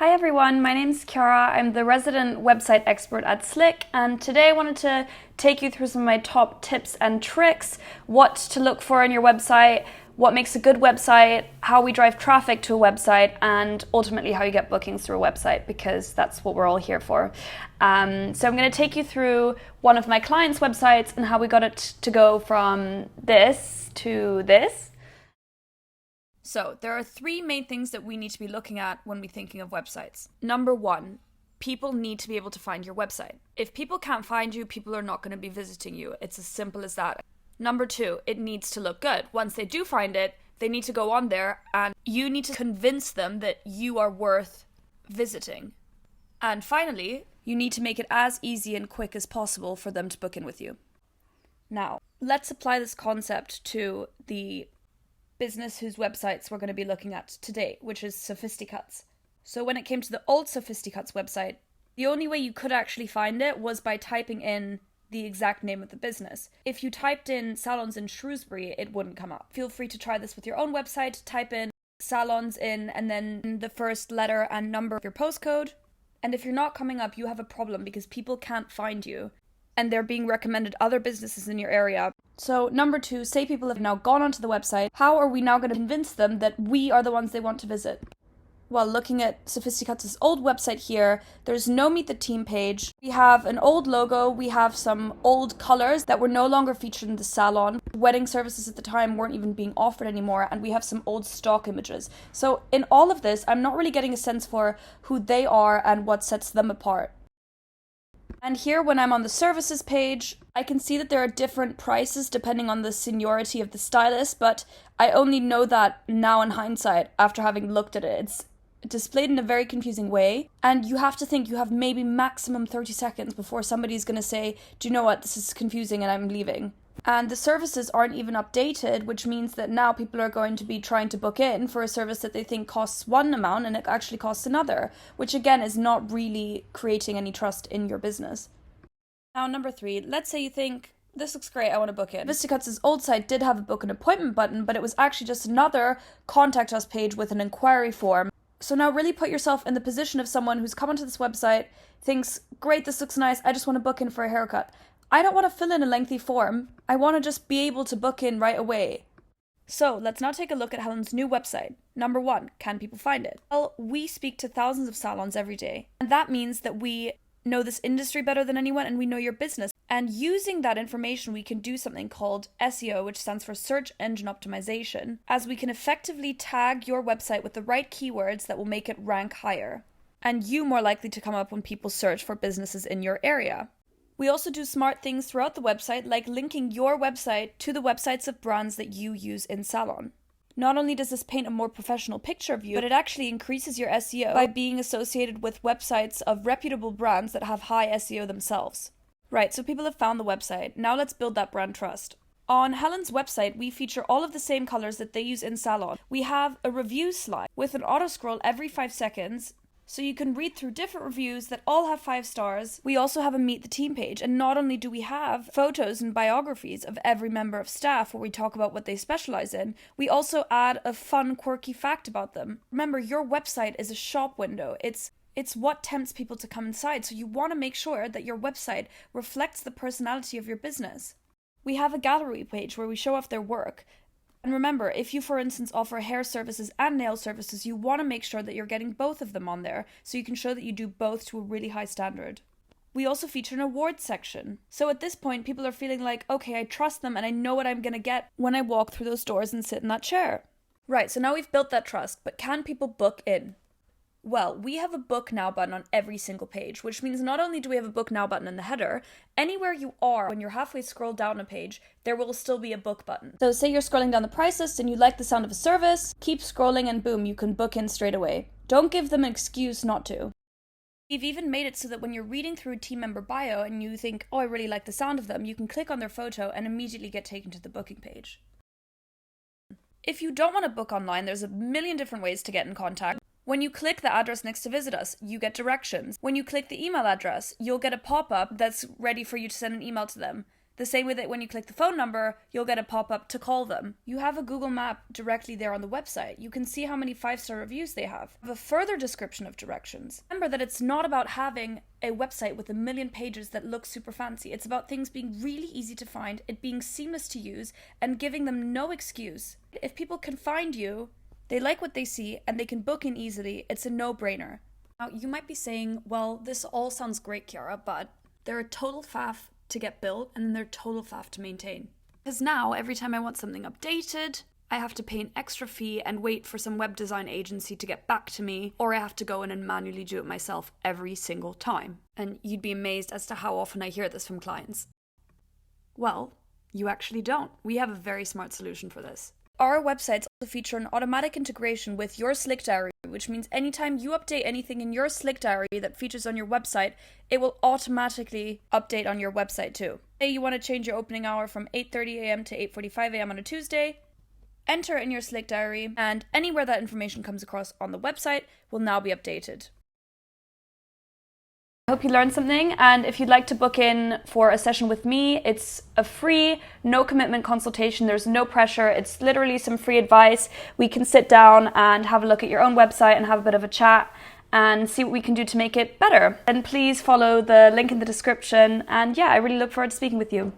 Hi everyone, my name's Kiara. I'm the resident website expert at Slick, and today I wanted to take you through some of my top tips and tricks, what to look for in your website, what makes a good website, how we drive traffic to a website, and ultimately how you get bookings through a website, because that's what we're all here for. So I'm going to take you through one of my clients' websites and how we got it to go from this to this. So there are three main things that we need to be looking at when we're thinking of websites. Number one, people need to be able to find your website. If people can't find you, people are not going to be visiting you. It's as simple as that. Number two, it needs to look good. Once they do find it, they need to go on there and you need to convince them that you are worth visiting. And finally, you need to make it as easy and quick as possible for them to book in with you. Now, let's apply this concept to the business whose websites we're going to be looking at today, which is Sophisticuts. So when it came to the old Sophisticuts website, the only way you could actually find it was by typing in the exact name of the business. If you typed in salons in Shrewsbury, it wouldn't come up. Feel free to try this with your own website. Type in salons in and then the first letter and number of your postcode. And if you're not coming up, you have a problem because people can't find you and they're being recommended other businesses in your area. So number two, say people have now gone onto the website. How are we now going to convince them that we are the ones they want to visit? Well, looking at Sophisticuts' old website here, there's no Meet the Team page. We have an old logo. We have some old colors that were no longer featured in the salon. Wedding services at the time weren't even being offered anymore. And we have some old stock images. So in all of this, I'm not really getting a sense for who they are and what sets them apart. And here, when I'm on the services page, I can see that there are different prices depending on the seniority of the stylist, but I only know that now in hindsight after having looked at it. It's displayed in a very confusing way, and you have to think you have maybe maximum 30 seconds before somebody's going to say, do you know what, this is confusing and I'm leaving. And the services aren't even updated, which means that now people are going to be trying to book in for a service that they think costs one amount and it actually costs another, which again is not really creating any trust in your business. Now, number three, let's say you think, this looks great, I want to book in. Sophisticuts' old site did have a book an appointment button, but it was actually just another contact us page with an inquiry form. So now really put yourself in the position of someone who's come onto this website, thinks, great, this looks nice, I just want to book in for a haircut. I don't want to fill in a lengthy form. I want to just be able to book in right away. So let's now take a look at Helen's new website. Number one, can people find it? Well, we speak to thousands of salons every day. And that means that we know this industry better than anyone and we know your business. And using that information, we can do something called SEO, which stands for Search Engine Optimization, as we can effectively tag your website with the right keywords that will make it rank higher. And you more likely to come up when people search for businesses in your area. We also do smart things throughout the website, like linking your website to the websites of brands that you use in salon. Not only does this paint a more professional picture of you, but it actually increases your SEO by being associated with websites of reputable brands that have high SEO themselves. Right, so people have found the website. Now let's build that brand trust. On Helen's website, we feature all of the same colors that they use in salon. We have a review slide with an auto scroll every 5 seconds, so you can read through different reviews that all have 5 stars. We also have a Meet the Team page, and not only do we have photos and biographies of every member of staff where we talk about what they specialize in, we also add a fun, quirky fact about them. Remember, your website is a shop window. It's what tempts people to come inside, so you want to make sure that your website reflects the personality of your business. We have a gallery page where we show off their work. And remember, if you, for instance, offer hair services and nail services, you want to make sure that you're getting both of them on there, so you can show that you do both to a really high standard. We also feature an awards section. So at this point, people are feeling like, okay, I trust them and I know what I'm going to get when I walk through those doors and sit in that chair. Right, so now we've built that trust, but can people book in? Well, we have a Book Now button on every single page, which means not only do we have a Book Now button in the header, anywhere you are, when you're halfway scrolled down a page, there will still be a book button. So say you're scrolling down the price list and you like the sound of a service, keep scrolling and boom, you can book in straight away. Don't give them an excuse not to. We've even made it so that when you're reading through a team member bio and you think, oh, I really like the sound of them, you can click on their photo and immediately get taken to the booking page. If you don't want to book online, there's a million different ways to get in contact. When you click the address next to Visit Us, you get directions. When you click the email address, you'll get a pop-up that's ready for you to send an email to them. the same way that when you click the phone number, you'll get a pop-up to call them. You have a Google map directly there on the website. You can see how many 5-star reviews they have. You have a further description of directions. Remember that it's not about having a website with 1 million pages that looks super fancy. It's about things being really easy to find, it being seamless to use, and giving them no excuse. If people can find you, they like what they see, and they can book in easily, it's a no-brainer. Now, you might be saying, well, this all sounds great, Kiara, but they're a total faff to get built, and then they're total faff to maintain. Because now, every time I want something updated, I have to pay an extra fee and wait for some web design agency to get back to me, or I have to go in and manually do it myself every single time. And you'd be amazed as to how often I hear this from clients. Well, you actually don't. We have a very smart solution for this. Our websites also feature an automatic integration with your Slick Diary, which means anytime you update anything in your Slick Diary that features on your website, it will automatically update on your website too. Say you want to change your opening hour from 8:30 a.m. to 8:45 a.m. on a Tuesday, enter in your Slick Diary, and anywhere that information comes across on the website will now be updated. I hope you learned something, and if you'd like to book in for a session with me, it's a free, no commitment consultation. There's no pressure. It's literally some free advice. We can sit down and have a look at your own website and have a bit of a chat and see what we can do to make it better. And please follow the link in the description, and yeah, I really look forward to speaking with you.